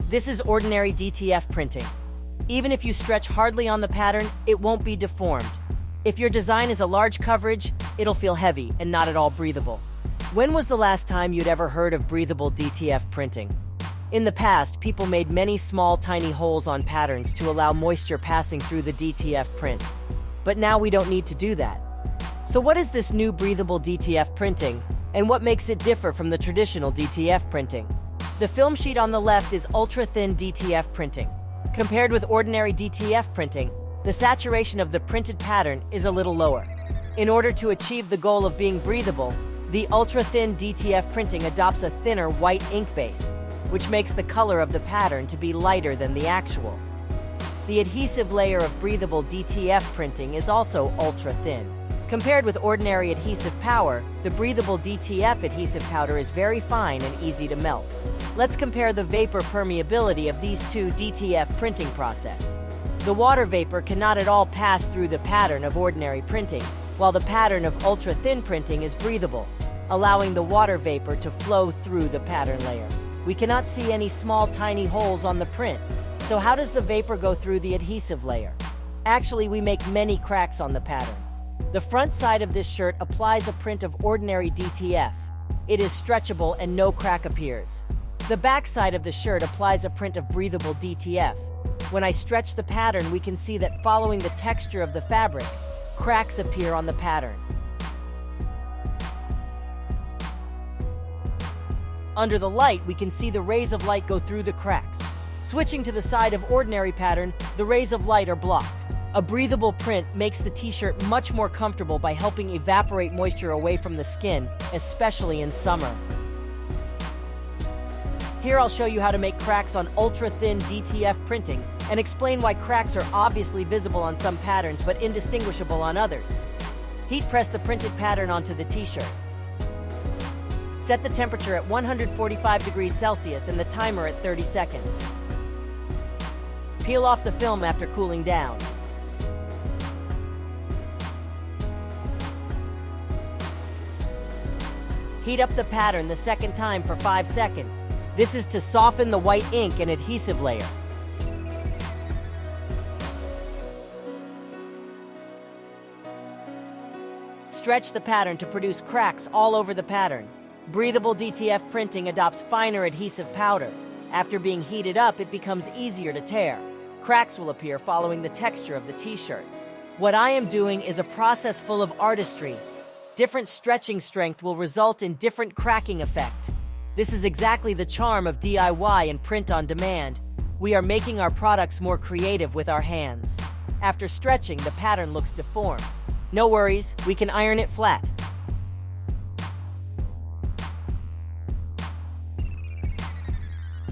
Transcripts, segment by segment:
This is ordinary DTF printing. Even if you stretch hardly on the pattern, it won't be deformed. If your design is a large coverage, it'll feel heavy and not at all breathable. When was the last time you'd ever heard of breathable DTF printing? In the past, people made many small, tiny holes on patterns to allow moisture passing through the DTF print. But now we don't need to do that. So what is this new breathable DTF printing, and what makes it differ from the traditional DTF printing? The film sheet on the left is ultra-thin DTF printing. Compared with ordinary DTF printing, the saturation of the printed pattern is a little lower. In order to achieve the goal of being breathable, the ultra-thin DTF printing adopts a thinner white ink base, which makes the color of the pattern to be lighter than the actual. The adhesive layer of breathable DTF printing is also ultra-thin. Compared with ordinary adhesive powder, the breathable DTF adhesive powder is very fine and easy to melt. Let's compare the vapor permeability of these two DTF printing process. The water vapor cannot at all pass through the pattern of ordinary printing, while the pattern of ultra-thin printing is breathable, allowing the water vapor to flow through the pattern layer. We cannot see any small, tiny holes on the print. So how does the vapor go through the adhesive layer? Actually, we make many cracks on the pattern. The front side of this shirt applies a print of ordinary DTF. It is stretchable and no crack appears. The back side of the shirt applies a print of breathable DTF. When I stretch the pattern, we can see that following the texture of the fabric, cracks appear on the pattern. Under the light, we can see the rays of light go through the cracks. Switching to the side of ordinary pattern, the rays of light are blocked. A breathable print makes the t-shirt much more comfortable by helping evaporate moisture away from the skin, especially in summer. Here I'll show you how to make cracks on ultra-thin DTF printing and explain why cracks are obviously visible on some patterns but indistinguishable on others. Heat press the printed pattern onto the t-shirt. Set the temperature at 145 degrees Celsius and the timer at 30 seconds. Peel off the film after cooling down. Heat up the pattern the second time for 5 seconds. This is to soften the white ink and adhesive layer. Stretch the pattern to produce cracks all over the pattern. Breathable DTF printing adopts finer adhesive powder. After being heated up, it becomes easier to tear. Cracks will appear following the texture of the t-shirt. What I am doing is a process full of artistry. Different stretching strength will result in different cracking effect. This is exactly the charm of DIY and print on demand. We are making our products more creative with our hands. After stretching, the pattern looks deformed. No worries, we can iron it flat.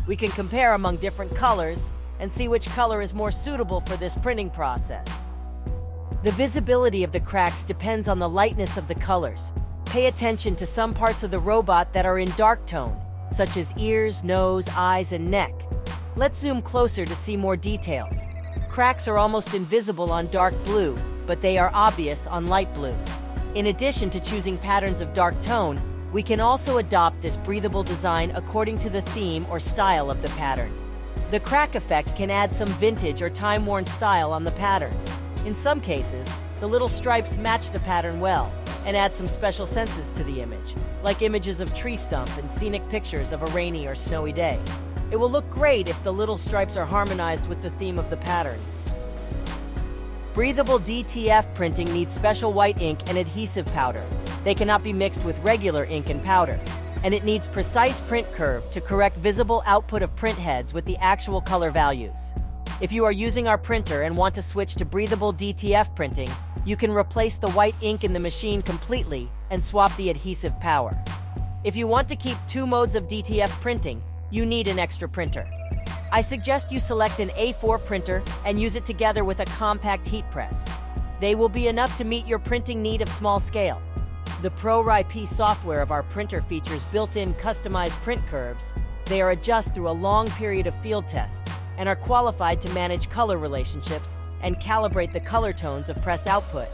We can compare among different colors and see which color is more suitable for this printing process. The visibility of the cracks depends on the lightness of the colors. Pay attention to some parts of the robot that are in dark tone, such as ears, nose, eyes, and neck. Let's zoom closer to see more details. Cracks are almost invisible on dark blue, but they are obvious on light blue. In addition to choosing patterns of dark tone, we can also adopt this breathable design according to the theme or style of the pattern. The crack effect can add some vintage or time-worn style on the pattern. In some cases, the little stripes match the pattern well and add some special senses to the image, like images of tree stump and scenic pictures of a rainy or snowy day. It will look great if the little stripes are harmonized with the theme of the pattern. Breathable DTF printing needs special white ink and adhesive powder. They cannot be mixed with regular ink and powder. And it needs precise print curve to correct visible output of print heads with the actual color values. If you are using our printer and want to switch to breathable DTF printing, you can replace the white ink in the machine completely and swap the adhesive power. If you want to keep 2 modes of DTF printing, you need an extra printer. I suggest you select an A4 printer and use it together with a compact heat press. They will be enough to meet your printing need of small scale. The ProRIP software of our printer features built-in customized print curves. They are adjusted through a long period of field test and are qualified to manage color relationships and calibrate the color tones of press output.